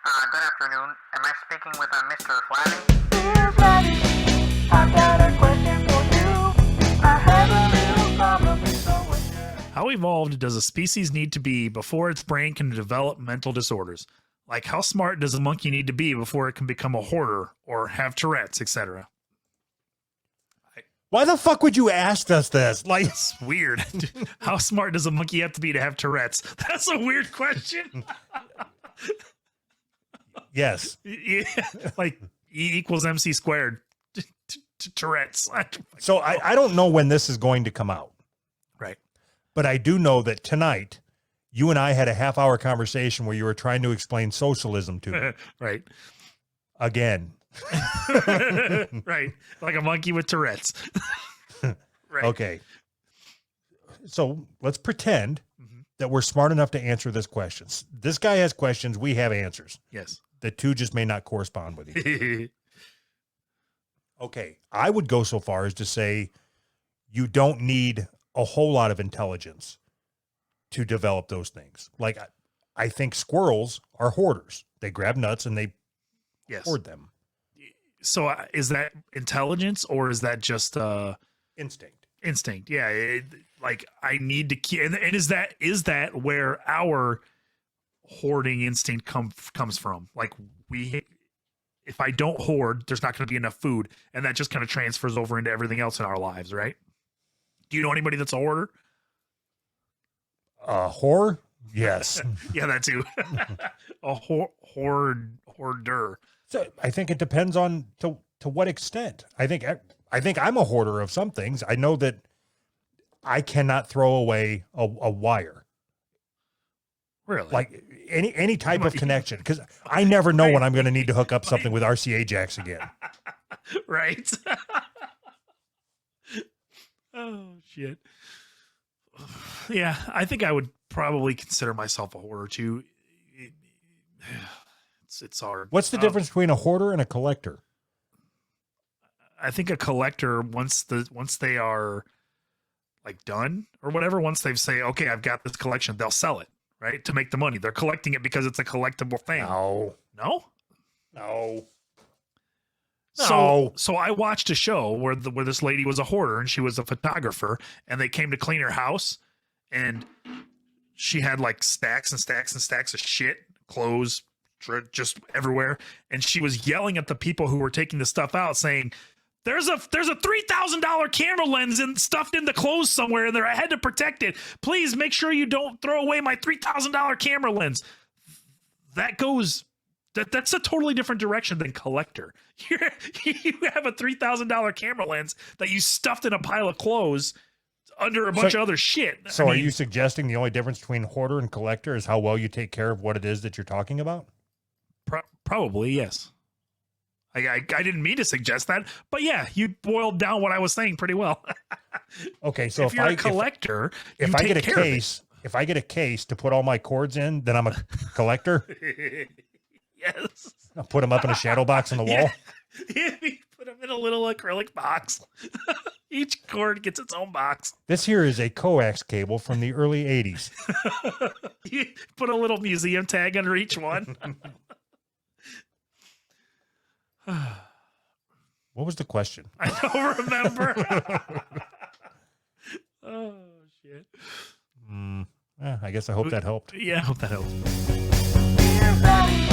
Good afternoon. Am I speaking with Mr. Flabby? Dear Flabby, I've got a question for you. I have a little problem, so would you? How evolved does a species need to be before its brain can develop mental disorders? Like, how smart does a monkey need to be before it can become a hoarder or have Tourette's, etc.? Why the fuck would you ask us this? Like, It's weird. How smart does a monkey have to be to have Tourette's? That's a weird question. yes. Yeah, like E equals MC squared to Tourette's. So I don't know when this is going to come out, Right. but I do know that tonight you and I had a half-hour conversation where you were trying to explain socialism to me Right. again. Right. Like a monkey with Tourette's. Right. Okay. So let's pretend Mhm. that we're smart enough to answer this question. This guy has questions. We have answers. Yes. The two just may not correspond with each other. Okay. I would go so far as to say you don't need a whole lot of intelligence to develop those things. Like, I think squirrels are hoarders. They grab nuts and they Yes. hoard them. So is that intelligence or is that just Instinct. instinct? Yeah. Like I need to keep, and is that where our hoarding instinct comes from? Like if I don't hoard, there's not going to be enough food, and that just kind of transfers over into everything else in our lives, right? Do you know anybody that's a hoarder? Whore? Yes. Yeah, that too. A hoarder. So I think it depends on to what extent. I think I'm a hoarder of some things. I know that I cannot throw away a wire, Really? like any type of connection, because I never know when I'm going to need to hook up something with RCA jacks again. Right. Oh shit. Yeah, I think I would probably consider myself a hoarder too. It's hard. What's the difference between a hoarder and a collector? I think a collector, once they are like done or whatever, once they've say, okay, I've got this collection, they'll sell it, right? To make the money. They're collecting it because it's a collectible thing. No. No? No. So I watched a show where this lady was a hoarder and she was a photographer, and they came to clean her house, and she had like stacks and stacks and stacks of shit, clothes just everywhere, and she was yelling at the people who were taking the stuff out, saying, There's a $3,000 camera lens stuffed in the clothes somewhere, and I had to protect it. Please make sure you don't throw away my $3,000 camera lens. That's a totally different direction than collector. You have a $3,000 camera lens that you stuffed in a pile of clothes under a bunch of other shit. So are you suggesting the only difference between hoarder and collector is how well you take care of what it is that you're talking about? Probably, yes. I didn't mean to suggest that, but yeah, you boiled down what I was saying pretty well. Okay, so if you're a collector, if I get a case to put all my cords in, then I'm a collector. Yes. I'll put them up in a shadow box on the wall. Yeah, you put them in a little acrylic box. Each cord gets its own box. This here is a coax cable from the early 80s. You put a little museum tag under each one. What was the question? I don't remember. Oh, shit. I guess I hope that helped. Yeah, I hope that helps. Dear Flabby,